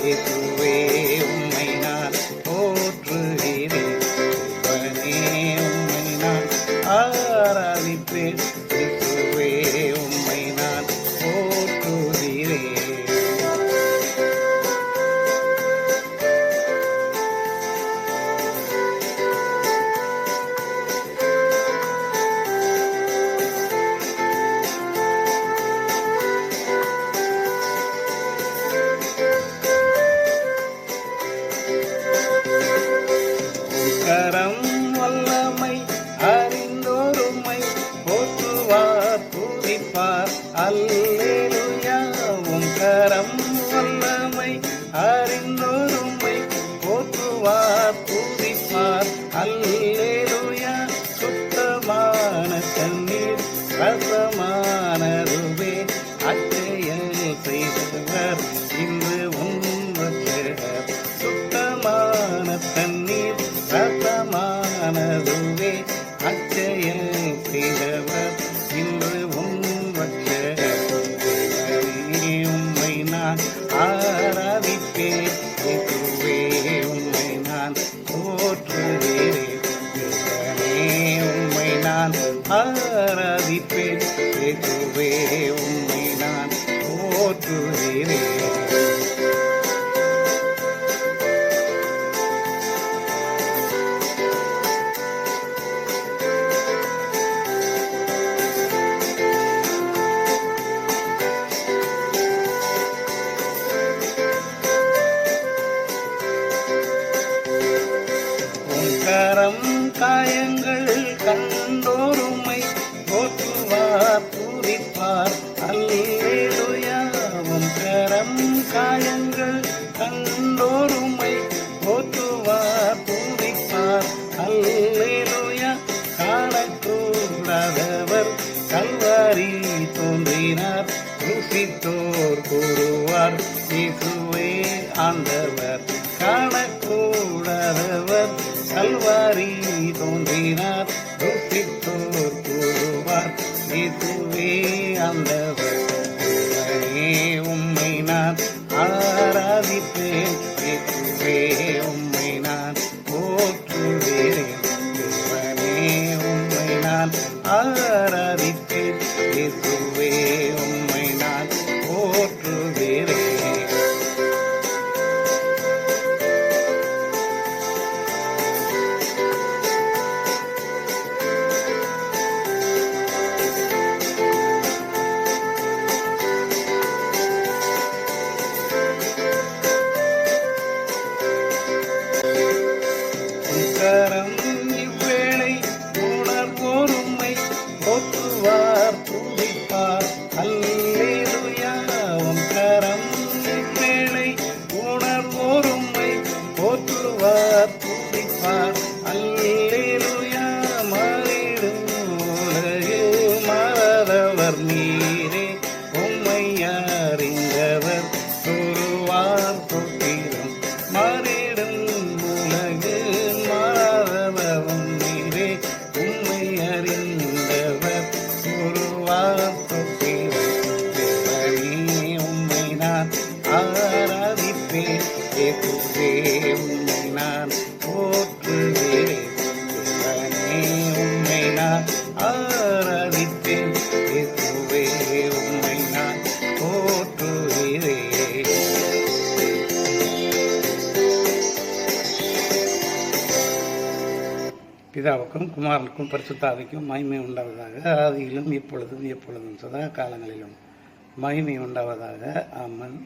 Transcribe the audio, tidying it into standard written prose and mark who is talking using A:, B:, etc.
A: இயேசுவே உம்மை நான் போற்றுகிறேன். தேவனே உம்மை நான் ஆராதிப்பேன். இயேசுவே உம்மை நான் போற்றுகிறேன். கரம் வல்லமை அறிந்தோருமை போற்றுவார் துதிப்பார் அல்லேலூயா. உம் கரம் வல்லமை அறிந்தோருமை போற்றுவார் துதிப்பார் அல்லேலூயா. சுத்தமான தண்ணீர் ரசமானதுவே அச்செயல் செய்தவர் இன்று உன்வச்சர். சுத்தமான தண்ணீர் ரசமானதுவே அச்செயல் செய்தவர் இன்று உன்வச்சர். உம்மை நான் ஆராதிப்பேன். இயேசுவே உம்மை நான் போற்றுகிறேன். தேவனே உம்மை நான் ஆராதிப்பேன். இயேசுவே உம்மை நான் போற்றுகிறேன். கரம் காயங்கள் கண்டோருமை போற்றுவார் துதிப்பார் அல்லேலூயா. உம் கரம் காயங்கள் கண்டோருமை போற்றுவார் துதிப்பார் அல்லேலூயா. காணக்கூடாதவர் கல்வாரி தோன்றினார் ருசித்தோர் கூறுவார் இயேசுவே ஆண்டவர். காணக்கூடாதவர் கல்வாரி தோன்றினார் ருசித்தோர் கூறுவார் இயேசுவே ஆண்டவர். தேவனே உம்மை நான் ஆராதிப்பேன். இயேசுவே உம்மை நான் போற்றுகிறேன். தேவனே உம்மை நான் ஆராதிப்பேன். இயேசுவே உம்மை நான் போற்றுகிறேன். கரம் இவ்வேளை உணர்வோருமை போற்றுவார் துதிப்பார் அல்லேலூயா. உம் கரம் இவ்வேளை உணர்வோருமை போற்றுவார் துதிப்பார் அல்லேலூயா. மாறிடும் உலகில் மாறவர் நீரே உம்மை அறிந்தவர் கூறுவார் தொட்டிலும். மாறிடும் உலகில் மாறவரும் நீரே உம்மை அறிந்தவர் கூறுவார் தொட்டிலும். தேவனே உம்மை நான் ஆராதிப்பேன். இயேசுவே உம்மை நான் போற்றுகிறேன். தேவனே உம்மை நான் ஆராதிப்பேன். இயேசுவே உம்மை நான் போற்றுகிறேன். பிதாவுக்கும் குமாரனுக்கும் பரிசுத்தாவிக்கும் மகிமை உண்டாவதாக. ஆதியிலும் இப்பொழுதும் எப்பொழுதும் சதா காலங்களிலும் மகிமை உண்டாவதாக. ஆமென்.